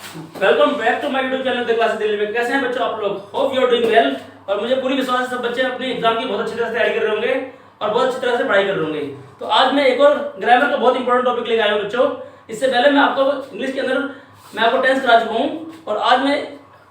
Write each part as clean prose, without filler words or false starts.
Welcome back to my YouTube channel the classes Delhi में। कैसे हैं बच्चों आप लोग? Hope you are doing well. और मुझे पूरी विश्वास है सब बच्चे अपने एग्जाम की बहुत अच्छी तरह से तैयारी कर रहे होंगे और बहुत अच्छी तरह से पढ़ाई कर रहे होंगे। तो आज मैं एक और ग्रामर का बहुत इंपॉर्टेंट टॉपिक लेकर आया हूं बच्चों। इससे पहले मैं आपको इंग्लिश के अंदर मैं आपको टेंस करा चुका हूँ और आज मैं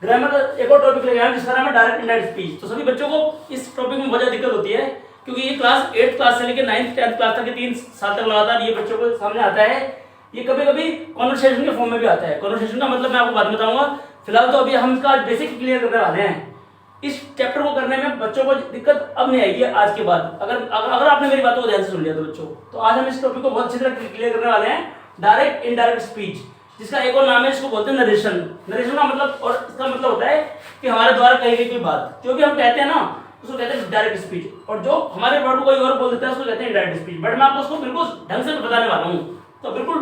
ग्रामर का एक और टॉपिक लेकर आया हूं जिसका नाम है डायरेक्ट इनडायरेक्ट स्पीच। तो सभी बच्चों को इस टॉपिक में बहुत ज़्यादा दिक्कत होती है क्योंकि ये क्लास 8th क्लास से लेकर 9th 10th क्लास तक के 3 साल तक लगातार ये बच्चों को सामने आता है। ये कभी कभी कॉन्वर्सेशन के फॉर्म में भी आता है। कॉन्वर्सेशन का मतलब मैं आपको बाद में बताऊंगा। फिलहाल तो अभी हम इसका बेसिक क्लियर करने वाले हैं। इस चैप्टर को करने में बच्चों को दिक्कत अब नहीं आएगी आज के बाद, अगर आपने मेरी बातों को ध्यान से सुन लिया तो बच्चों। तो आज हम इस टॉपिक को बहुत अच्छी तरह क्लियर करने वाले हैं, डायरेक्ट इनडायरेक्ट स्पीच, जिसका एक और नाम है, इसको बोलते हैं नरेशन। नरेशन का मतलब और इसका मतलब होता है कि हमारे द्वारा कही गई कोई बात जो भी हम कहते हैं ना उसको कहते हैं डायरेक्ट स्पीच, और जो हमारे वर्ड को कोई और बोल देता है उसको कहते हैं इनडायरेक्ट स्पीच। बट मैं आपको उसको बिल्कुल ढंग से बताने वाला हूँ, तो बिल्कुल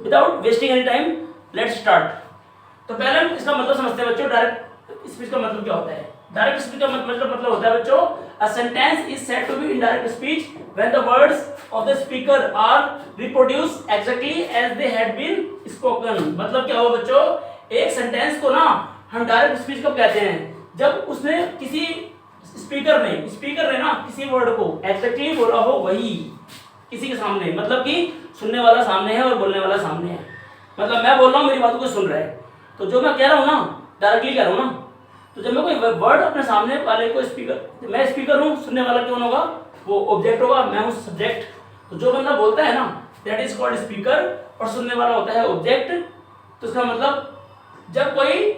without wasting any time let's start. तो पहले हम इसका मतलब समझते हैं बच्चों। डायरेक्ट स्पीच का मतलब क्या होता है? डायरेक्ट स्पीच का मतलब होता है बच्चों, a sentence is said to be indirect speech when the words of the speaker are reproduce exactly as they had been spoken. मतलब क्या हुआ बच्चों, एक सेंटेंस को ना हम डायरेक्ट स्पीच कब कहते हैं? जब उसने किसी स्पीकर ने ना किसी वर्ड को एग्जैक्टली बोला हो, वही किसी के सामने, मतलब कि सुनने वाला सामने है और बोलने वाला सामने है। मतलब मैं बोल रहा हूँ, मेरी बातों को सुन रहा है, तो जो मैं कह रहा हूँ ना डायरेक्टली कह रहा हूँ ना। तो जब मैं कोई वर्ड अपने सामने वाले को स्पीकर, मैं स्पीकर हूँ, सुनने वाला कौन होगा? वो ऑब्जेक्ट होगा, मैं हूँ सब्जेक्ट। तो जो बंदा बोलता है ना दैट इज कॉल्ड स्पीकर और सुनने वाला होता है ऑब्जेक्ट। तो इसका मतलब जब कोई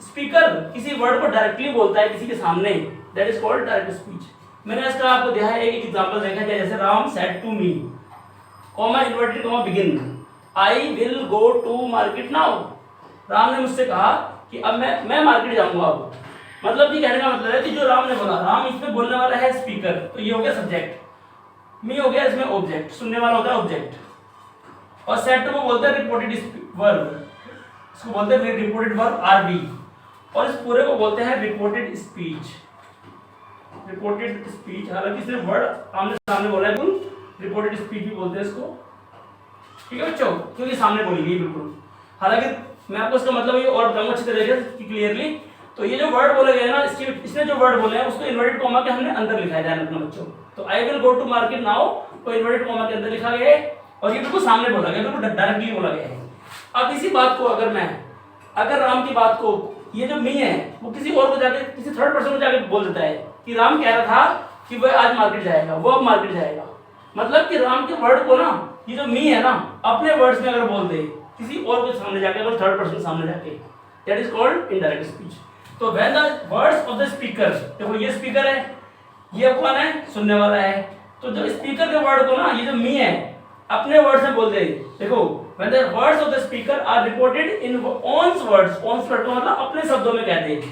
स्पीकर किसी वर्ड को डायरेक्टली बोलता है किसी के सामने, that is called direct speech. मैंने इसका आपको दिया है एक एग्जांपल देखा जाए, जैसे Ram said to me, comma inverted comma begin, I will go to market now. Ram ने मुझसे कहा कि अब मैं मार्केट जाऊंगा। अब मतलब ये कहने का मतलब है कि जो राम ने बोला, राम इसमें बोलने वाला है स्पीकर, तो ये हो गया सब्जेक्ट, मी हो गया इसमें ऑब्जेक्ट, सुनने वाला होता है ऑब्जेक्ट। और सेड टू को बोलते हैं रिपोर्टेड वर्ब, इसको बोलते हैं रिपोर्टेड वर्ब आरबी, और इस पूरे को बोलते हैं रिपोर्टेड स्पीच। रिपोर्टेड स्पीच, हालांकि इसने वर्ड आमने सामने बोला है, बिल्कुल रिपोर्टेड स्पीच भी बोलते हैं इसको, ठीक है बच्चों, क्योंकि सामने बोली गई बिल्कुल। हालांकि मैं आपको इसका मतलब ये और बताऊंगा अच्छी तरीके से क्लियरली। तो ये जो वर्ड बोले गए ना, इसने जो वर्ड बोले हैं उसको इन्वर्टेड कॉमा के हमने अंदर लिखा है, ध्यान रखना बच्चों। तो I will go to market now को इन्वर्टेड कॉमा के अंदर लिखा गया है और ये बिल्कुल सामने बोला गया, बिल्कुल डायरेक्टली बोला गया है। अब इसी बात को अगर राम की बात को ये जो मी है वो किसी और को जाके, किसी थर्ड पर्सन को जाके बोल देता है कि राम कह रहा था कि वह आज मार्केट जाएगा, वो अब मार्केट जाएगा। मतलब कि राम के वर्ड को ना, ये जो मी है ना, अपने वर्ड्स में अगर बोल दे किसी और के सामने जाके, अगर थर्ड पर्सन सामने जाके, that is called indirect speech. तो when the words of the speaker, देखो ये स्पीकर है, ये कौन है? सुनने वाला है। तो जब स्पीकर के वर्ड को ना, ये जो मी है, अपने वर्ड्स में बोल दे, देखो when the words of the speaker are reported in own words, own word को मतलब अपने शब्दों में कहते हैं,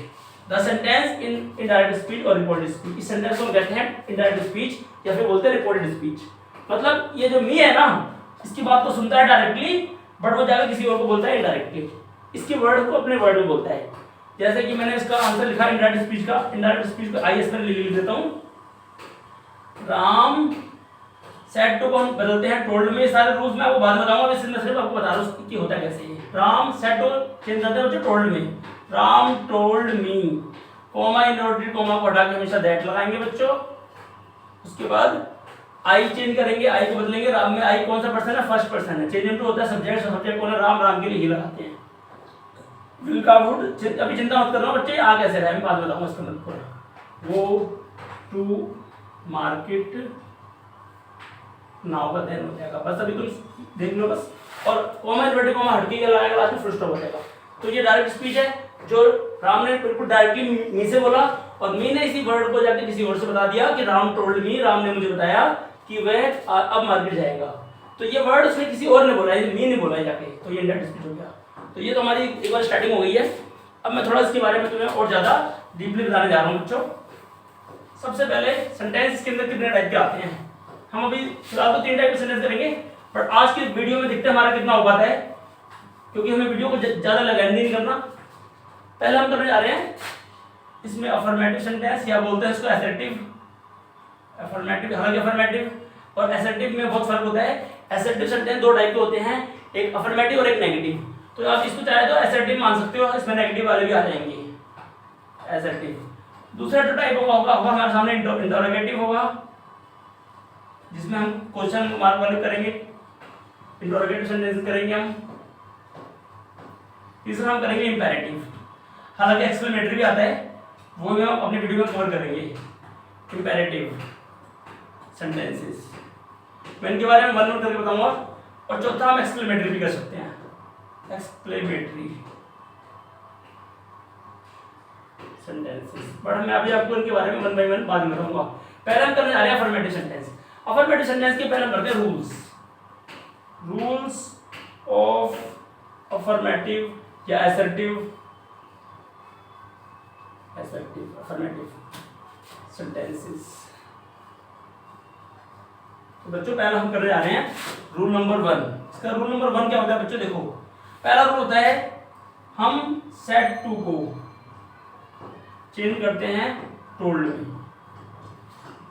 the sentence in indirect speech और reported speech, इस सेंटेंस को कहते हैं indirect speech या फिर बोलते हैं reported speech। मतलब ये जो मी है ना, इसकी बात को सुनता है डायरेक्टली, बट वो जाकर किसी और को बोलता है इनडायरेक्टली, इसके वर्ड को अपने वर्ड में बोलता है। जैसे कि मैंने इसका आंसर लिखा इनडायरेक्ट स्पीच का, इनडायरेक्ट स्पीच का आई इसमें लिख देता हूँ, राम सेड टू को हम बदलते हैं टोल्ड में। सारे रूल्स मैं आपको बाद में बताऊंगा, मैं सिर्फ आपको बता रहा हूँ कि होता है कैसे। राम सेड टू चेंज करते हैं बच्चों टोल्ड में, Ram told me, comma inverted comma को हटा के हमेशा दैट लगाएंगे बच्चों। उसके बाद आई चेंज करेंगे, आई को बदलेंगे, राम में आई कौन सा पर्सन है? फर्स्ट पर्सन है। चेंज इनटू होता है सब्जेक्ट, सब्जेक्ट कौन है? राम, राम के लिए ही लगाते हैं। विल का वुड, अभी चिंता मत करना बच्चे, आ कैसे रहा है मैं बाद में बताऊंगा इसका मतलब। वो टू मार्केट नाउ का देन हो जाएगा, बस अभी तुम देख लो बस। और कॉमा इन्वर्टेड कॉमा हट के लगाएगा, लास्ट में फुल स्टॉप हो जाएगा। तो ये डायरेक्ट स्पीच है, जो राम ने बिल्कुल डायरेक्टली मी से बोला और मी ने इसी वर्ड को जाके किसी और से बता दिया कि राम टोल्ड मी, राम ने मुझे बताया कि वह अब मार्केट जाएगा। तो ये वर्ड उसने किसी और ने बोला है, मी ने बोला है जाके, तो ये इंडायरेक्ट स्पीच हो गया। तो ये तो हमारी एक बार स्टार्टिंग हो गई है। अब मैं थोड़ा इसके बारे में तुम्हें और ज्यादा डीपली बताने जा रहा हूँ बच्चों। सबसे पहले सेंटेंस के अंदर कितने टाइप के आते हैं? हम अभी फिलहाल तो 3 टाइप के सेंटेंस करेंगे, बट आज की वीडियो में देखते हैं हमारा कितना हो पाता है, क्योंकि हमें वीडियो को ज्यादा लेंथी नहीं करना। पहले हम करने जा रहे हैं इसमें अफर्मेटिव सेंटेंस, या बोलते हैं इसको असर्टिव। अफर्मेटिव, हालांकि अफर्मेटिव और असर्टिव में बहुत फर्क होता है। असर्टिव सेंटेंस 2 टाइप के होते हैं, एक अफर्मेटिव और एक नेगेटिव। तो आप इसको चाहे तो एसर्टिव मान सकते हो, इसमें नेगेटिव वाले भी आ जाएंगे एसर्टिव। दूसरा जो टाइप होगा हमारे सामने इंटरोगेटिव होगा, जिसमें हम क्वेश्चन मार्क वाले करेंगे, इंटरोगेटिव सेंटेंस करेंगे हम। तीसरा हम करेंगे इंपेरेटिव, हालांकि एक्सक्लेमेटरी भी आता है, वो भी हम अपनी वीडियो में कवर करेंगे। इंपेरेटिव सेंटेंसेस मैं इनके बारे में वन नोट करके बताऊंगा। और चौथा हम एक्सक्लेमेटरी भी कर सकते हैं, एक्सक्लेमेटरी सेंटेंसेस, बट मैं अभी आपको इनके बारे में वन बाय वन बाद में बताऊंगा। पहले हम करने जा रहे हैं अफर्मेटिव सेंटेंस। अफर्मेटिव सेंटेंस के पहले हम करते हैं रूल्स ऑफ अफर्मेटिव या असर्टिव अफर्मेटिव सेंटेंसेस। तो बच्चों पहले हम करने जा रहे हैं रूल नंबर 1। इसका रूल नंबर 1 क्या होता है बच्चों? देखो पहला रूल होता है हम सेड टू को चेंज करते हैं टोल्ड में।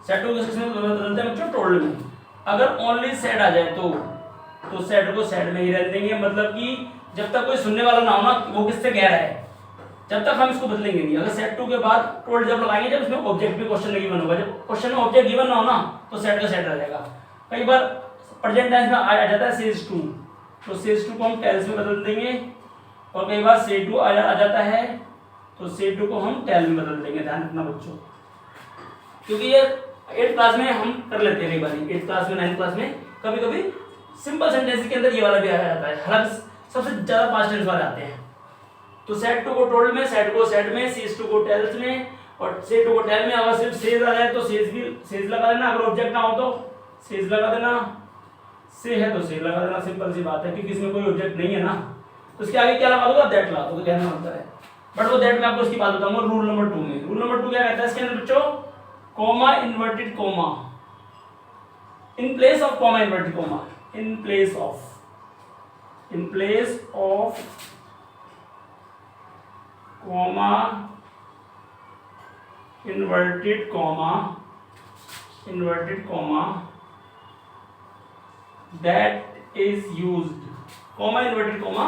सेड टू किसमें बदलते हैं बच्चों? टोल्ड में। अगर ओनली सेड आ जाए तो सेड को सेड में ही रहने देंगे, मतलब कि जब तक कोई सुनने वाला ना हो ना वो किससे कह रहा है, जब तक हम इसको बदलेंगे नहीं। अगर सेड टू के बाद टोल्ड जब लगाएंगे, जब इसमें ऑब्जेक्ट भी क्वेश्चन में गिवन होगा, जब क्वेश्चन में ऑब्जेक्ट गिवन ना हो ना तो सेड का सेड रह जाएगा। कई बार प्रेजेंट टेंस में आ जाता है सेज टू, तो सेज टू को हम टेल्स में बदल देंगे, और कई बार से टू आ जाता है तो से टू को हम टेल में बदल देंगे। ध्यान रखना बच्चों, क्योंकि ये 8th क्लास में हम कर लेते हैं, कई बार 8th क्लास में 9th क्लास में कभी कभी सिंपल सेंटेंस के अंदर ये वाला भी आ जाता है। हालांकि सबसे ज्यादा पास्ट टेंस वाले आते हैं। तो सेड टू को टोल्ड में, सेड को सेड में, सेज टू को टेल्स में, और से टू को टेल में। अगर सिर्फ सेज आ जाए तो सेज लगा देना, अगर ऑब्जेक्ट ना हो तो सेज लगा देना, से है तो से लगा देना। सिंपल सी बात है, क्योंकि इसमें कोई ऑब्जेक्ट नहीं है ना, तो उसके आगे क्या लगा दोगे? दैट लगा दोगे, कहना होता है। बट वो दैट मैं आपको इसकी बात बताऊंगा रूल नंबर 2 में। रूल नंबर 2 क्या कहता है इसके अंदर बच्चों? Comma inverted comma in place of comma inverted comma, in place of comma inverted comma that is used, comma inverted comma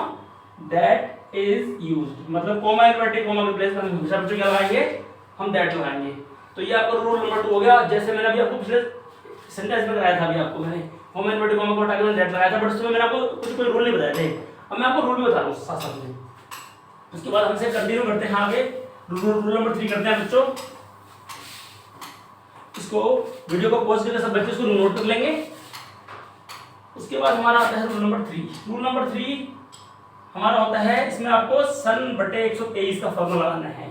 that is used, मतलब कॉमा इन्वर्टेड कॉमा के place पर हम हमेशा बच्चों क्या लगाएंगे? हम that लगाएंगे। तो ये आपका रूल नंबर 2 हो गया। जैसे मैंने अभी आपको पिछले सेंटेंस में कराया था, अभी आपको मैंने कॉमा इन्वर्टेड कॉमा को हटा के मैंने that लगाया था, बट उसमें मैंने आपको कोई रूल नहीं बताए थे। अब मैं आपको रूल भी बता रहा हूँ साथ साथ में। उसके बाद हमसे कंटिन्यू करते हैं आगे, रूल नंबर 3 करते हैं बच्चों। इसको वीडियो को पॉज करके सब बच्चे इसको नोट कर लेंगे। उसके बाद हमारा आता है रूल नंबर 3। रूल नंबर 3 हमारा होता है, इसमें आपको सन बटे 123 का फॉर्मूला लगाना है।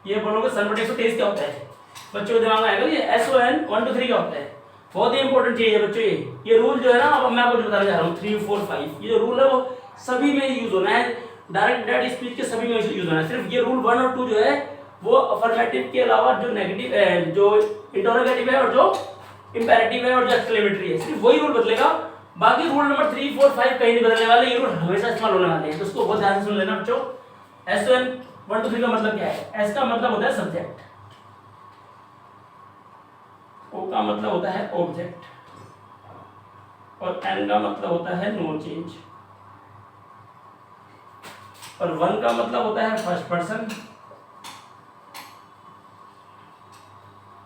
ये बोलोगे सन बटे 123 क्या होता है? बच्चों के दिमाग में आएगा ये SON 1 2 3 क्या होता है? बहुत ही इंपॉर्टेंट चीज है बच्चों। ये रूल जो है ना, अब मैं आपको बताने जा रहा हूँ 3 4 5। ये जो रूल है वो सभी में यूज होना है, डायरेक्ट स्पीच के सभी में यूज होना है। सिर्फ ये रूल 1 और 2 जो है वो अफर्मेटिव के अलावा जो नेगेटिव है, जो इंटरोगेटिव है और जो इंपेरेटिव है और जो एक्सक्लेमेटरी है, सिर्फ वही रूल बदलेगा। बाकी रूल नंबर 3 4 5 कहीं नहीं बदलने वाले, ये रूल हमेशा इस्तेमाल होने वाले हैं। तो उसको बहुत ध्यान से सुन लेना बच्चों। SON 1 2 3 का मतलब क्या है? S का मतलब होता है सब्जेक्ट, O का मतलब होता है ऑब्जेक्ट, और N का मतलब होता है नो चेंज, और 1 का मतलब होता है फर्स्ट पर्सन,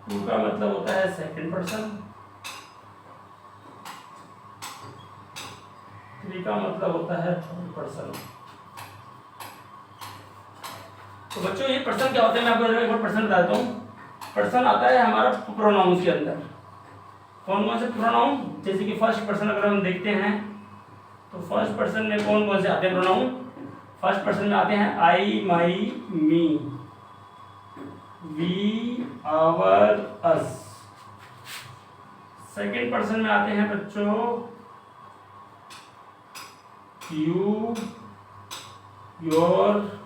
2 का मतलब होता है सेकंड पर्सन, 3 का मतलब होता है थर्ड पर्सन। तो बच्चों ये पर्सन क्या होता है, मैं आपको एक बार पर्सन बता देता हूँ। पर्सन आता है हमारा प्रोनाउंस के अंदर। कौन कौन से प्रोनाउन? जैसे कि फर्स्ट पर्सन अगर हम देखते हैं तो फर्स्ट पर्सन में कौन कौन से आते हैं प्रोनाउन? फर्स्ट पर्सन में आते हैं I, my, me, we, our, us. Second person में आते हैं बच्चों यू, योर,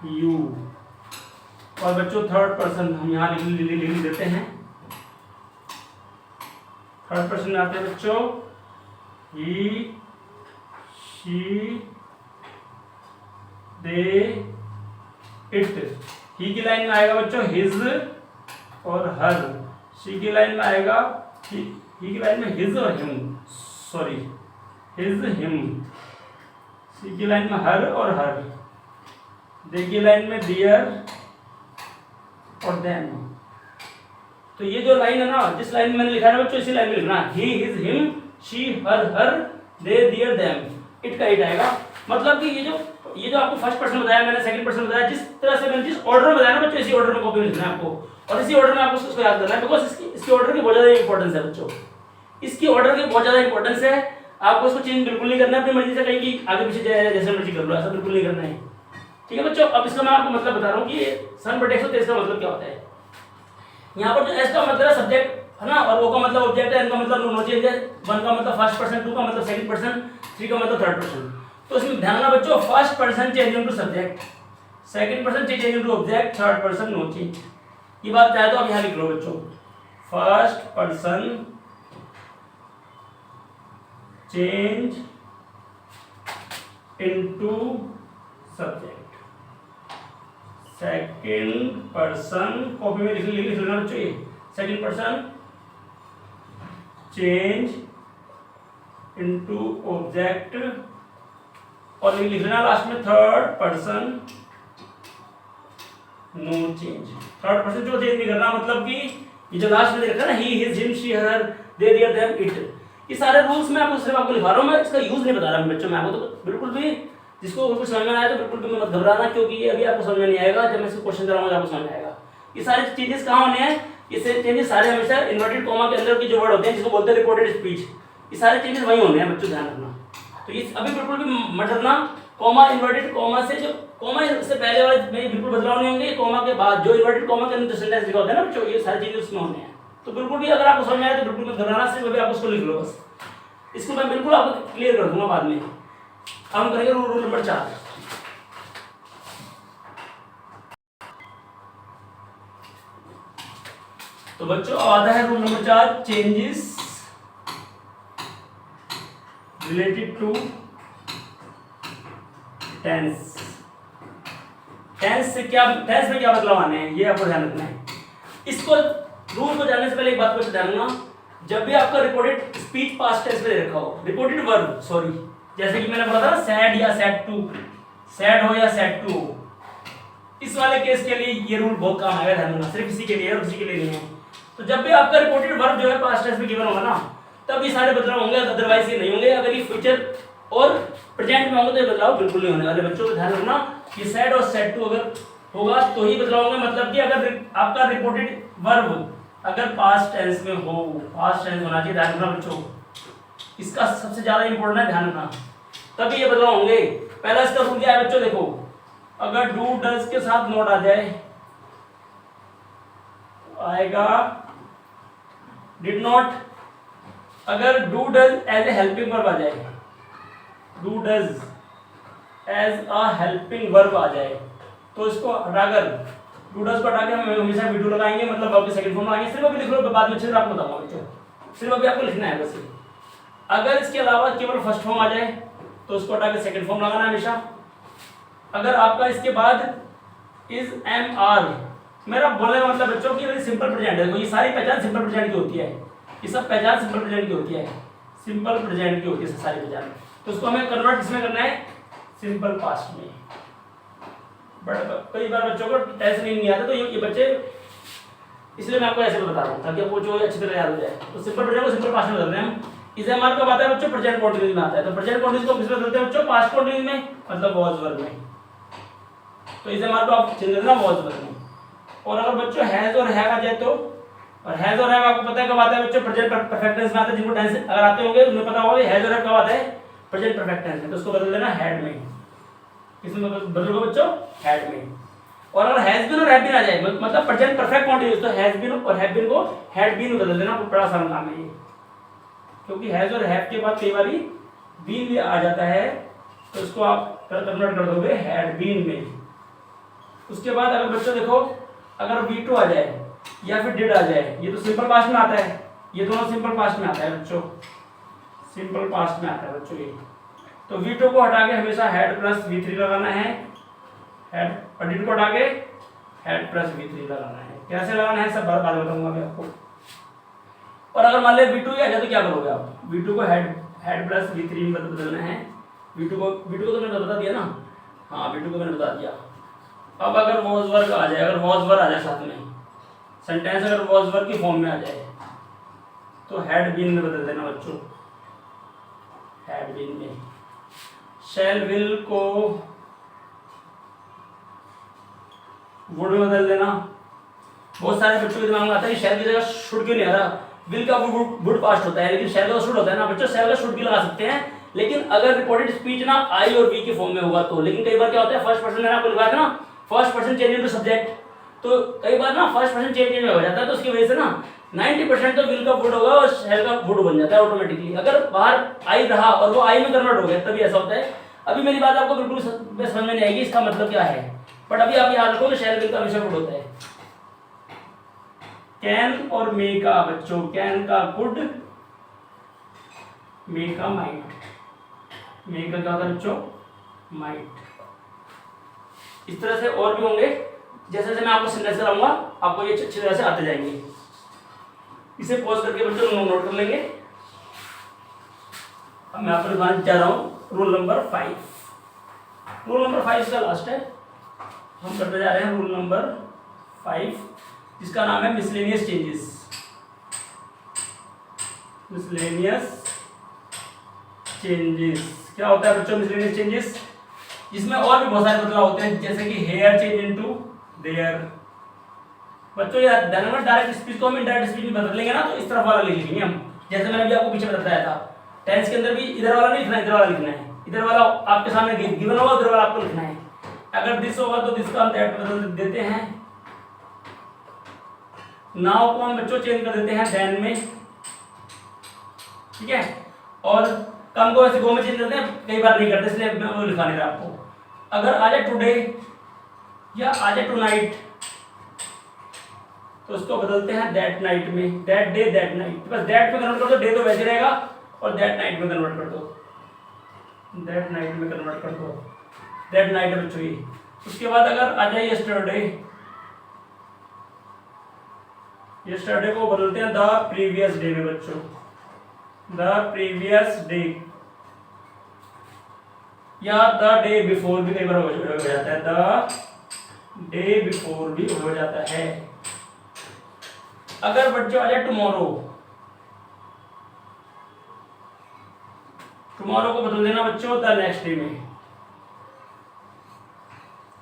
यू। और बच्चों थर्ड पर्सन हम यहाँ लिख देते हैं। थर्ड पर्सन में आते हैं बच्चों ही, शी, दे, इट। ही की लाइन में आएगा बच्चों हिज और हर। शी की लाइन में आएगा ही की लाइन में हिज और हिम, सॉरी हिज, हिम। सी की लाइन में हर और हर, दे की लाइन में दियर और देम। तो ये जो लाइन है ना, जिस लाइन में मैंने लिखा है बच्चों, इसी लाइन में लिखना, he his him she her her they their them, it का इट आएगा। मतलब कि ये जो आपको फर्स्ट पर्सन बताया मैंने, सेकंड पर्सन बताया, जिस तरह से मैंने जिस ऑर्डर में बताया ना बच्चों, इसी ऑर्डर में कॉपी में लिखना है आपको, और इसी ऑर्डर में आपको उसको याद करना है, बिकॉज इसकी ऑर्डर की बहुत ज्यादा इंपॉर्टेंस है बच्चों, इसकी ऑर्डर की बहुत ज्यादा इंपॉर्टेंस है। आपको उसको चेंज बिल्कुल नहीं करना है अपनी मर्जी से, कहीं की आगे पीछे जैसे मर्जी कर लो, ऐसा बिल्कुल नहीं करना है। ठीक है बच्चों, अब इसका मैं आपको मतलब बता रहा हूँ कि सन बटे 123 का मतलब क्या होता है। यहाँ पर जो एस का मतलब सब्जेक्ट है ना, और ओ का मतलब ऑब्जेक्ट है, एन का मतलब नो चेंज है, वन का मतलब फर्स्ट पर्सन, टू का मतलब सेकंड पर्सन, थ्री का मतलब थर्ड पर्सन। तो इसमें ध्यान रखना बच्चों, first person change into subject, second person change into object, third person no change. ये बात चाहे तो आप यहाँ लिख लो बच्चों, first person change into subject, second person, copy में लिख लेना बच्चों, ये second person change into object, और लिख लेना लास्ट में third person no change. Third person जो चेंज नहीं करना, मतलब कि ये जो लास्ट में लिखा ना, he his him she her they their them it, ये सारे रूल्स मैं आपको सिर्फ आपको लिखा रहा हूँ, मैं इसका यूज नहीं बता रहा हूँ बच्चों। मैं आपको तो बिल्कुल भी, जिसको कुछ समझ में आया तो बिल्कुल भी मत घबराना, क्योंकि ये अभी आपको समझ में नहीं आएगा, जब मैं इसको क्वेश्चन कराऊंगा आपको समझ में आएगा। ये सारे चेंजेस कहाँ होने हैं, ये चेंजेस सारे हमेशा इन्वर्टेड कॉमा के अंदर के जो वर्ड होते हैं, जिसको बोलते हैं रिपोर्टेड स्पीच, ये सारे चेंजेस वही होने हैं बच्चों, ध्यान रखना। तो ये अभी बिल्कुल भी मत डरना, कॉमा इन्वर्टेड कॉमा से, जो कॉमा से पहले वाले में बिल्कुल बदलाव नहीं होंगे, कॉमा के बाद जो इन्वर्टेड कॉमा के अंदर जो सेंटेंस लिखा होता है ना बच्चों, ये सारे चेंजेस उसमें होने हैं। तो बिल्कुल भी अगर आपको समझ में आए तो बिल्कुल मत घबराना, सिर्फ अभी आप उसको लिख लो बस, इसको मैं बिल्कुल आपको क्लियर कर दूंगा बाद में। अब हम करेंगे रूल नंबर 4। तो बच्चों आता है rule number 4, changes related to tense. Tense में क्या बदलाव आने हैं, ये आपको ध्यान रखना है। इसको रूल को जानने से पहले एक बात को ध्यान रखना, जब भी आपका रिपोर्टेड स्पीच पास्ट टेंस में रखा हो, रिपोर्टेड वर्ब सॉरी, जैसे कि मैंने बोला था ना सैड या सैड टू, सैड हो या सैड टू हो, इस वाले केस के लिए ये रूल बहुत काम आएगा, ध्यान रखना, सिर्फ इसी के लिए और किसी के लिए नहीं है। तो जब भी आपका रिपोर्टेड वर्ब जो है पास्ट टेंस में गिवन होगा ना, तब ये सारे बदलाव होंगे, अदरवाइज ये नहीं होंगे। अगर ये फ्यूचर और प्रेजेंट में होंगे तो ये बदलाव बिल्कुल नहीं होने वाले बच्चों, ध्यान रखना। ये सैड और सैड टू अगर होगा तो ही बदलाव होंगे, मतलब कि अगर आपका रिपोर्टेड वर्ब अगर पास्ट टेंस में हो, पास्ट टेंस होना चाहिए, ध्यान रखना बच्चों, इसका सबसे ज्यादा इंपॉर्टेंट है, ध्यान रखना, तभी ये बदलाव होंगे। पहला इसका रूल क्या है बच्चों, देखो, अगर डू डज के साथ नोट आ जाए आएगा डिड नॉट, अगर do does as a helping verb आ जाए, do does as a helping verb आ जाए, तो इसको हटाकर, डू डज को हटाकर हम हमेशा वीडियो लगाएंगे, मतलब वर्ब के सेकंड फॉर्म लगाएंगे। सिर्फ अभी लिख लो, बाद में अच्छे से आपको बताऊंगा बच्चों, सिर्फ अभी आपको लिखना है बस। अगर इसके अलावा केवल फर्स्ट फॉर्म आ जाए तो उसको हटाकर सेकंड फॉर्म लगाना है हमेशा। अगर आपका इसके बाद इज एम आर, मेरा बोलने का मतलब बच्चों की सिंपल प्रेजेंट है, ये सारी पहचान सिंपल प्रेजेंट की होती है, ये सब पहचान सिंपल प्रेजेंट की होती है, सिंपल प्रेजेंट की होती है सारी पहचान। तो उसको हमें कन्वर्ट किसमें करना है, सिंपल पास्ट में। बट कई बार बच्चों को टेंस नहीं आता, तो ये बच्चे, इसलिए मैं आपको ऐसे बता रहा हूँ ताकि आपको जो अच्छी तरह याद हो जाए। तो सिंपल प्रेजेंट को सिंपल पास्ट में बदलते हैं। इज एम आर कब आता है बच्चों, प्रेजेंट कंटीन्यूअस में आता है। तो प्रेजेंट कंटीन्यूअस को किसमें बदलते हैं बच्चों, पास्ट कंटीन्यूअस में, मतलब वाज वर्ब में। तो इज एम आर को आप चेंज करना वाज वर्ब में। और अगर बच्चों हैज और हैव आ जाए तो, और हैज और हैव आपको पता है कब आता है बच्चों, प्रेजेंट परफेक्ट टेंस में आता है। जिनको टेंस अगर आते होंगे उन्हें पता होगा हैज और हैव कब आता है, प्रेजेंट परफेक्ट टेंस में। तो उसको बदल देना हैड में, किसमें बदलोगे बच्चों, हैड में। और अगर हैज बीन और हैव बीन आ जाए, मतलब प्रेजेंट परफेक्ट कंटीन्यूअस, तो हैज बीन और हैव बीन को हैड बीन में बदल देना, बड़ा आसान काम है ये, क्योंकि हैज और हैव के बाद कई बार बीन भी आ जाता है, तो इसको आप कन्वर्ट कर दोगे हैड बीन में। उसके बाद अगर बच्चों देखो, अगर V2 आ जाए या फिर डिड आ जाए, ये तो सिंपल पास्ट में आता है, ये दोनों सिंपल पास्ट में आता है बच्चों, सिंपल पास्ट में आता है बच्चों ये। तो V2 को हटा के हमेशा हेड प्लस V3 लगाना है, हेड और डिड को हटा के हेड प्लस V3 लगाना है। कैसे लगाना है सब बाद में बताऊंगा मैं आपको। और अगर मान लिया V2 आ जाए तो क्या करोगे आप, V2 को हेड प्लस V3 में बदलना है, V2 को तो मैंने बता दिया ना, हाँ V2 को मैंने बता दिया। अब अगर वॉज वर्क आ जाए, अगर वॉज वर्क आ जाए साथ में, सेंटेंस अगर वॉज वर्क की फॉर्म में आ जाए तो हैड बीन में बदल देना बच्चों, हैड बीन में। शैल विल को वुड में बदल देना। बहुत सारे बच्चों के दिमाग में आता है कि शैल की जगह शुड क्यों नहीं आ रहा, विल का वुड पास्ट होता है लेकिन शैल का शुड होता है ना बच्चों। शैल का शुड भी लगा सकते हैं लेकिन अगर रिपोर्टेड स्पीच ना आई और वी के फॉर्म में होगा तो। लेकिन कई बार क्या होता है, फर्स्ट पर्सन मैंने आपको लिखा था ना, first person change into subject, तो कई बार ना फर्स्ट पर्सन चेंज में हो जाता है तो उसकी वजह से ना 90% तो विल का वुड होगा और शैल का वुड बन जाता है ऑटोमेटिकली। अगर बाहर आई रहा और वो आई में कन्वर्ट हो गया तभी ऐसा होता है। अभी मेरी बात आपको बिल्कुल समझ में नहीं आएगी इसका मतलब क्या है, बट अभी आप याद रखो कि शैल विल का हमेशा वुड होता है। कैन और मे का बच्चों, कैन का गुड, मे का माइट। मे का क्या होता है बच्चों, माइट। इस तरह से और भी होंगे, जैसे जैसे मैं आपको सेंटेंस कराऊंगा आपको ये अच्छी तरह से आते जाएंगे। इसे पॉज करके बच्चों नोट कर लेंगे। अब मैं आपको दिखाने जा रहा हूं रूल नंबर 5। रूल नंबर 5 इसका लास्ट है, हम करते जा रहे हैं रूल नंबर 5 जिसका नाम है मिसलेनियस चेंजेस। मिसलेनियस चेंजेस क्या होता है बच्चों, मिसलेनियस चेंजेस जिसमें और भी बहुत सारे बदलाव होते हैं, जैसे कि हेयर चेंज इनटू देयर। बच्चों यार डायरेक्ट स्पीच को हम इनडायरेक्ट स्पीच में बदल लेंगे ना तो इस तरफ वाला लिख लेंगे हम, जैसे मैंने अभी आपको पीछे बताया था। टेंस के अंदर भी इधर वाला नहीं लिखना है, इधर वाला लिखना है। इधर वाला आपके सामने गिवन होगा, उधर वाला आपको लिखना है। अगर दिस होगा तो दिस का हम दैट बदल देते हैं। नाउ को हम बच्चों चेंज कर देते हैं देन में, ठीक है। और कम को ऐसे गो में चेंज करते हैं, कई बार नहीं करते इसलिए मैं वो लिखा नहीं रहा आपको। अगर आ जाए टुडे या आ जाए टू नाइट तो उसको बदलते हैं दैट नाइट में, दैट डे दैट नाइट। बस दैट में कन्वर्ट कर दो, डे तो वैसे रहेगा, और दैट नाइट में कन्वर्ट कर दो, दैट नाइट में कन्वर्ट कर दो, दैट नाइट बच्चों ये। उसके बाद अगर आ जाए यस्टरडे, यस्टरडे को बदलते हैं द प्रीवियस डे में बच्चों, द प्रीवियस डे, या द डे बिफोर भी कई बार हो जाता है, द डे बिफोर भी हो जाता है। अगर बच्चों आ जाए टुमारो, टुमारो को बदल देना बच्चों द नेक्स्ट डे में,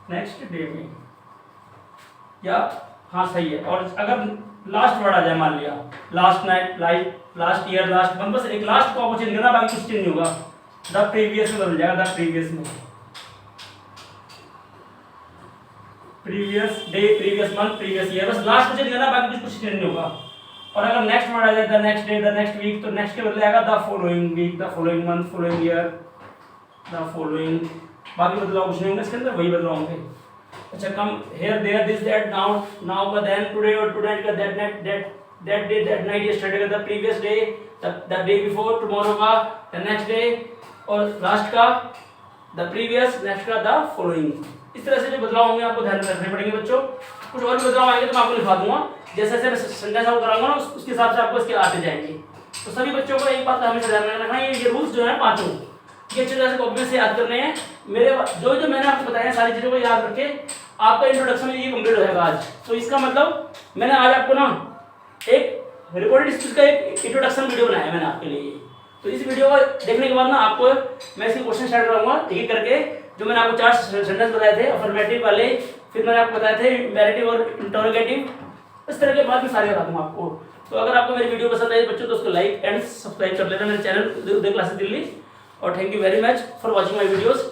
नेक्स्ट डे में, या हाँ सही है। और अगर लास्ट वर्ड आ जाए, मान लिया last night, last year, last month, बस एक लास्ट को आपको चेंज करना, बाकी कुछ चेंज नहीं होगा। द प्रीवियस में बदल जाएगा, द प्रीवियस में, previous day, previous month, previous year, बस लास्ट को चेंज करना, बाकी कुछ चेंज नहीं होगा। और अगर नेक्स्ट वर्ड आ जाए the next day, the next week, तो नेक्स्ट के बदले आएगा the following week, the following month, following year, the following, बाकी बदलाव कुछ नहीं होंगे इसके अंदर, वही बदलाव होंगे। अच्छा come here there this that now, now का देन, टुडे और टुनाइट का that night, that day that night, yesterday का the previous day, the day before, tomorrow का द नेक्स्ट डे, और लास्ट का द प्रीवियस, नेक्स्ट का the following. इस तरह से जो बदलाव होंगे आपको ध्यान में रखने पड़ेंगे बच्चों। कुछ और भी बदलाव आएंगे तो मैं आपको लिखा दूंगा, जैसे जैसे मैं सेंटेंस आउट कराऊंगा ना उसके हिसाब से आपको इसके आते जाएंगे। तो सभी बच्चों को एक बात हमेशा ध्यान में रखना है, ये रूल्स जो है पांचों ये अच्छी तरह से कॉपी में से याद करने हैं। मेरे जो जो मैंने आपको बताया सारी चीजों को याद रखे, आपका इंट्रोडक्शन ये कंप्लीट हो जाएगा आज। तो इसका मतलब मैंने आज आपको ना एक रिकॉर्डेड स्पीच का एक इंट्रोडक्शन वीडियो बनाया मैंने आपके लिए। तो इस वीडियो को देखने के बाद ना आपको मैं इसके क्वेश्चन स्टार्ट कराऊंगा एक एक करके। जो मैंने आपको 4 सेंटेंस बताए थे अफर्मेटिव वाले, फिर मैंने आपको बताए थे इम्पेरेटिव और इंटरोगेटिव, इस तरह के बाद में सारे बता दूंगा आपको। तो अगर आपको मेरी वीडियो पसंद आई बच्चों तो उसको लाइक एंड सब्सक्राइब कर लेना मेरे चैनल उदय क्लासेस दिल्ली। और thank you very much for watching my videos.